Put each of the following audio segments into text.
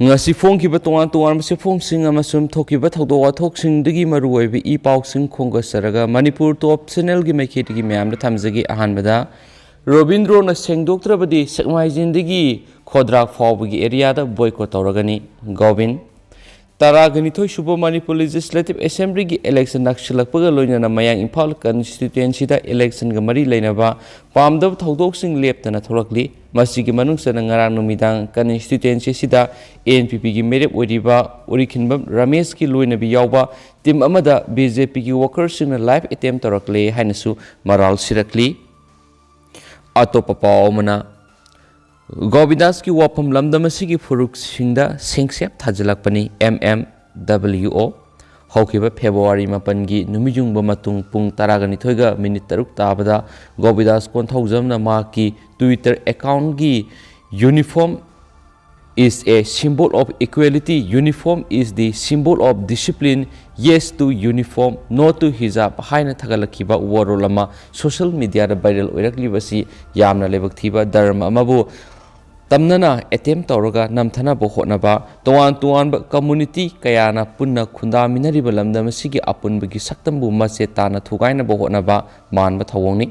ngasi phongkiba tongan tongan mase phongsing amasum thokiba thawdo wathoksingdagi maruoibe I pausing khongasaraga Manipur top channel gi maikhetigi mayamda thamjagi ahanbada Robindro na sengdoktrabadi sakmaijindagi khodrak fawbagi area da boycott tawragani Govind Taraganithoi Subo Manipur Legislative Assembly gi election nakshilakpaga loinana mayang Imphal constituency da election ga mari leinaba pamdab tawdoksing leptana thorakli masigi manungsana ngarang numidang constituency sida ANPP gi merep oiriba orikhinbam Ramesh ki loinabi yawba team amada BJP gi workers sing live attempt torakle hainasu maral sirakli atopa pawmana Govindas ki wapam lamdamasigi furuk singda sengsep thajalakpani MMWO haukiba February mapangi numijungba matung pung taragani thoiga minute taruk tabada Govindas konthaujamna maki Twitter account gi uniform is a symbol of equality, uniform is the symbol of discipline, yes to uniform, no to hijab haina thagalakiba warolama social media da viral oiraklibasi yamna lebak thiba dharma amabu tamnana attempt tawraga namthana bo hotnaba towan towan community kayana punna khunda minariba lamdamasigi apunbagi saktambu mase tana thugaina bo hotnaba manba thawongni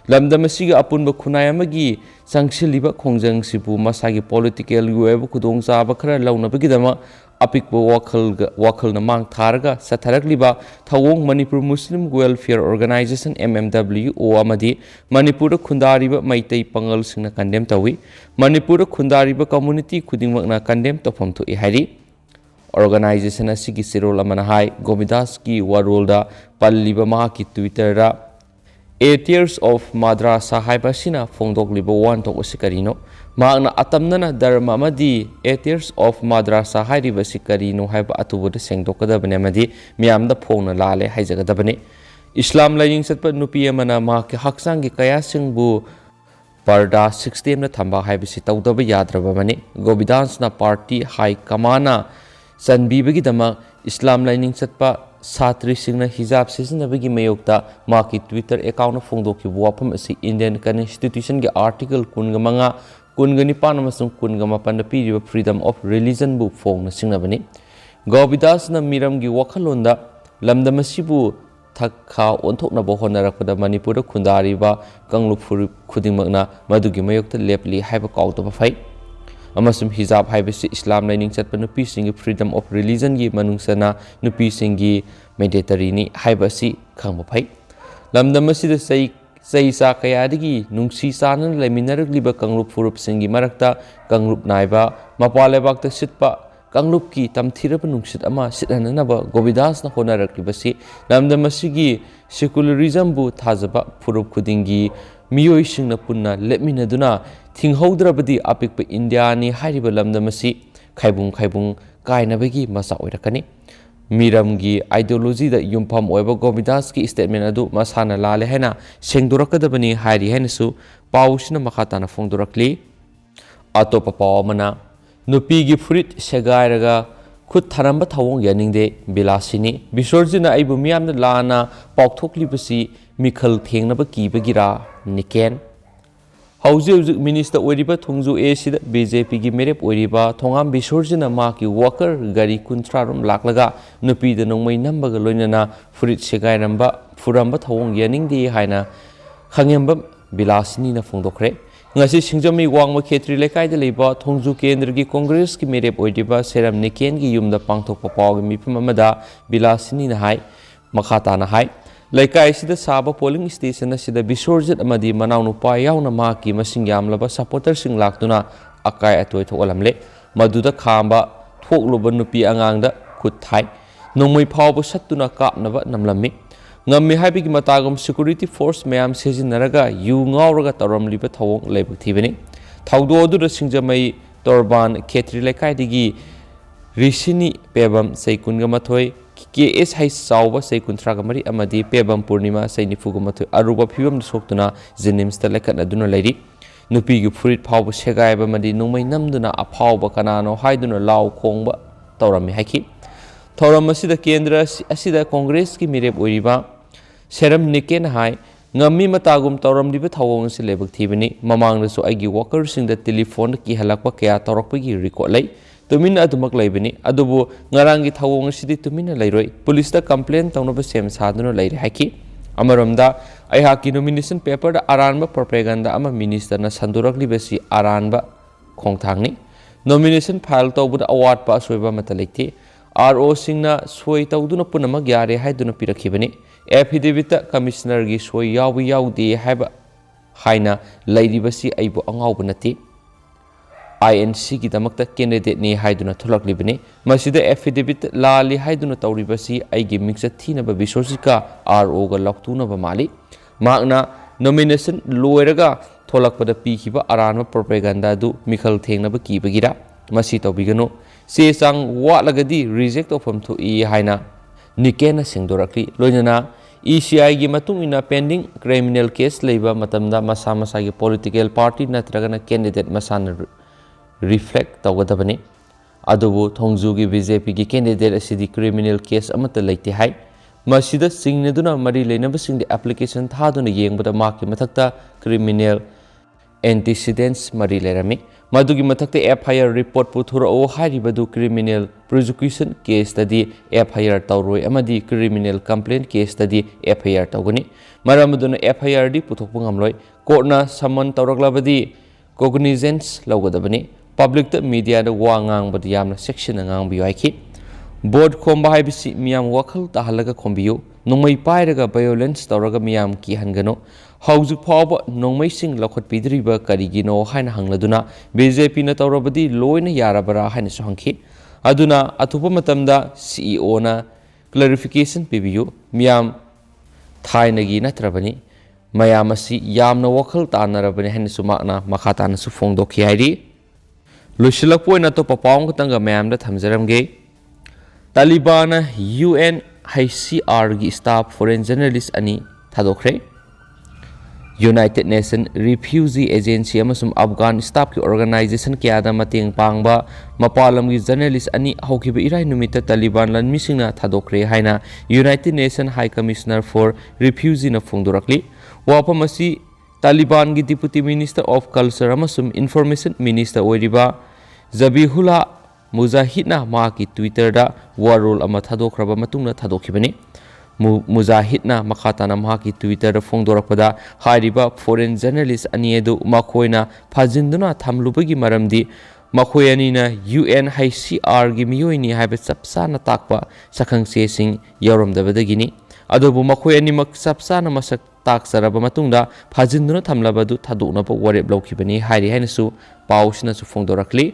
lamdamasigi apunba khunai amagi sangshiliba khongjang sibu masagi political yueba khudong chaba khara launabagidama apikbo wakhal na mang tharaga satharakliba thawong Manipur Muslim Welfare Organization MMWO amadi Manipur khundariba maitai pangal singna condemn tawi Manipur khundariba community khudingmakna condemn tofam thu ihari organization asigi sirol amana hai Govindas ki warolda palliba ma ki Twitter ra 8 years of madrasa haibasina fongdok libo wan tok usikarino magna atamnana dharma amadi 8 years of madrasa hairiba sikarino haiba atubuda sengdokadabane amadi miyamda phongna lalle haijagadabane Islam laining satpa nupi amana ma ki haksangi kaya singbu parda 16 na thamba haibasi tawdaba yadrabamani Govindas na party high kamana sanbibagi dama Islam laining satpa Satri Singna Hijab Sisinabagi Mayokta Maki Twitter account of Fongdoki Wapam asi Indian Constitution ge article Kungamanga Kungani Panamasum Kungama Pandapi freedom of religion bu Fong na Singnabani Govindas na Miram gi Wakalonda Lamdamasibu Thakha onthokna bohona rakpada Manipur khundariba Kanglup Khudingmakna Madugi Mayokta lepli haiba kawta phai amasum hijab haibasi Islam laining chatpa nupi singi freedom of religion gi manungsana nupi singi mandatory ni haibasi khangba phai lamdamasida sei sa kayadigi nungsi sanan laiminarakliba kanglup furup singi marakta kanglup naiba mapalebakta sitpa kanglup ki tamthiraba nungsit ama sitananaba Govindas na honarakibasi lamdamasigi secularism bu thajaba furup khudingi miyoi singna punna lepminaduna thinghodrabadi apikpa India ni hairiba lamdamasi khaibung kainabagi masa oirakani miramgi ideology da yumpham oiba Govindas ki statement adu masana lalle haina sengdorakadabani hairi hainasu pausina makhatana fongdorakli atopa pawmana nupi gi fruit segairaga khut tharamba thawong yaningde bilasini bisorjina aibu miyamna lana paukthokli mikhal thengnaba kibagira niken Hauzi Minister Oriba Thongju A sida BJP gi merep Oriba Thongam Bisorjina ma ki worker gari kuntrarum laklaga nupi da nongmai nambaga loinana furit segai ramba furamba thawong yaningdi haina khangemba bilasini na fongdokre ngasi singjami wangma khetri lekai da leiba Thongju Kendra gi Congress ki merep Oriba Seram Niken gi yumda pangthokpa pawgi mipum amada bilasini na hai makhata na hai Laikai sida saba polling station sida bisorjit amadi manawnu pa yauna ma ki masing yamlaba supporter sing laktuna akai atoi tholamle maduda khamba thokloba nupi angangda khuthai nongmoi phawba sattuna kapnaba namlami ngammi haibigi matagum security force mayam sejinaraga yu ngawraga taramliba thawong leibuk thibani thawdo odu singjamai torban khetri laikai digi rishini pebam seikunga mathoi KS hai sauba sei kuntraga mari amadi pebam purnima sei nifuga mathoi aruba phibam soktuna jenims ta lekana duna lairi nupi gi furit phawba segaiba madi nongmai namduna aphawba kanano haiduna law khongba tawrami haiki thawram asida kendra asida congress ki mirep oiriba seram niken hai ngammi matagum tawram liba thawong se lebak thibani mamang da so aigi worker sing da telephone ki halakpa kya tawrakpa gi record lai tumin adumak laibani adubu ngarangi thawong asidi tumin lairoi police da complain tawnaba sem saduna laire haki amaramda aihaki nomination paper da aranba propaganda ama minister na sandurakli besi aranba khongthangni nomination file tawbuda award pa soiba matalekti RO singna soi tawduna punama gyare haiduna pirakhibani affidavit commissioner gi soi yawi yawdi haiba haina lairibasi aibu angawbu nati INC ki damakta candidate ni haiduna thulaklibani masida affidavit lalle haiduna tawribasi aigi mingsa thinaba bisosika RO ga laktuna ba mali magna nomination loiraga tholakpada pikhiba aranba propaganda du mikhal thengnaba kibagira masi tawbigano se sang watlagadi reject ofam thu I haina nikena singdorakli loinana ECI gi matung ina pending criminal case leiba matamda masa masa gi political party natragana candidate masana reflect tawgadabani adubu thongju gi BJP gi candidate asidi criminal case amata leite hai masida singneduna mari leinaba singdi application thaduna yengbada makki mathakta criminal antecedents mari lerami madugi mathakta FIR report puthura o hairibadu criminal prosecution case tadi FIR tawroi amadi criminal complaint case tadi FIR tawgani maramaduna FIR di puthokpa ngamloi court na summon tawraklabadi cognizance lawgadabani public ta media da wa ngangbadi yamna section ngang biyu aiki board khomba haibisi miyam wakhal tahalaga khombiyu nongmai pairaga violence tawraga miyam ki hangano haujuk phawba nongmai sing lakhot pidriba karigino haina hangladuna BJP na tawrabadi loina yarabara haina sohangki aduna athupa matamda CEO na clarification pibiyu miyam thainagi natrabani mayam asi yamna wakhal tanarabani haina sumakna makhatana su phongdokhi hairi loisilakpoina to papawng katanga mayamda thamjaramge Taliban UNHCR gi staff foreign journalist ani thadokre United Nations Refugee Agency amasum Afghan staff ki organization kya da mating pangba mapalam gi journalist ani haukiba irai numita Taliban lan misingna thadokre haina United Nations High Commissioner for Refugee na phongdorakli wapamasi Taliban gi Deputy Minister of Culture amasum Information Minister oiriba Zabihullah Mujahidna maki Twitter da warol ama thadokraba matungna thadokibani Mujahidna makhatana maki Twitter da phongdorakpada hairiba foreign journalist ani edu makoina phajinduna thamlubagi maramdi makoyanina UNHCR gi miyoini haiba sapsana takpa sakhangse sing yaramdabadagini adobu makoyani mak sapsana masak taksaraba matungda phajinduna thamlabadu thadokna pa warep lawkibani hairi hainasu pausna su phongdorakli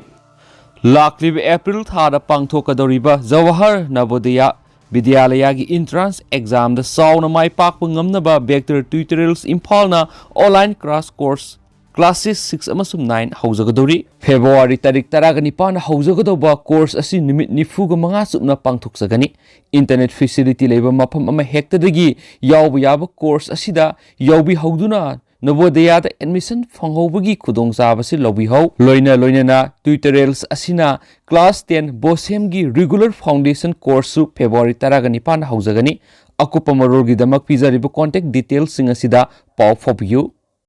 Lakliv April thada pangthokadoriba Jawahar Navodaya Vidyalaya gi entrance exam da sauna mai pakpa ngamnaba vector tutorials imphalna online crash course classes 6 amasum 9 haujagadori February tarik 19 na haujagadaba course asi nimit nifuga manga subna pangthoksagani internet facility leba mafam ama hektadagi yawba yaba course asida yawbi hauduna Navodaya da admission fanghobagi khudong sabasi lobi hau loina na tutorials asina class 10 bosem gi regular foundation course su February 19 haujagani akupa marol gi damak pizariba contact details sing asida paw fobiyu